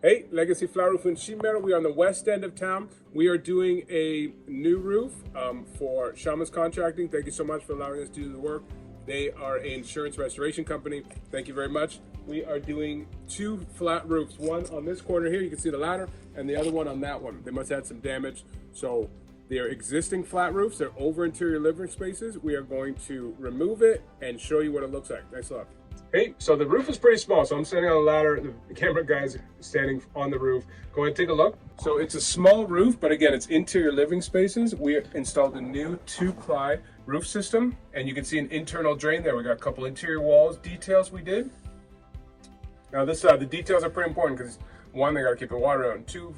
Hey, Legacy Flat Roof and Sheet Metal. We are on the west end of town. We are doing a new roof for Shaman's Contracting. Thank you so much for allowing us to do the work. They are an insurance restoration company. Thank you very much. We are doing two flat roofs. One on this corner here, you can see the ladder, and the other one on that one. They must have had some damage. So they are existing flat roofs. They're over interior living spaces. We are going to remove it and show you what it looks like. Thanks a lot. Hey, so the roof is pretty small, so I'm standing on a ladder. The camera guy's standing on the roof. Go ahead and take a look. So it's a small roof, but again, it's interior living spaces. We installed a new 2-ply roof system, and you can see an internal drain there. We got a couple interior walls details we did. Now this, the details are pretty important because one, they got to keep the water out, and two,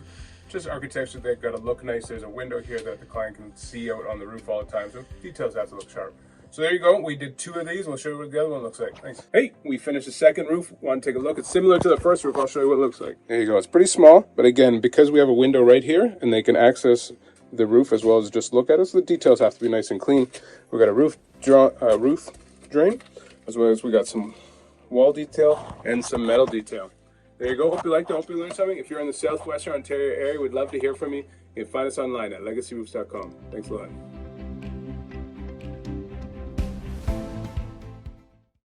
just architecture, they've got to look nice. There's a window here that the client can see out on the roof all the time, so details have to look sharp. So there you go. We did two of these. We'll show you what the other one looks like. Thanks. Hey, we finished the second roof. Want to take a look? It's similar to the first roof. I'll show you what it looks like. There you go. It's pretty small, but again, because we have a window right here and they can access the roof as well as just look at it, so the details have to be nice and clean. We got a roof drain, as well as we got some wall detail and some metal detail. There you go. Hope you liked it. Hope you learned something. If you're in the Southwestern Ontario area, we'd love to hear from you. You can find us online at legacyroofs.com. Thanks a lot.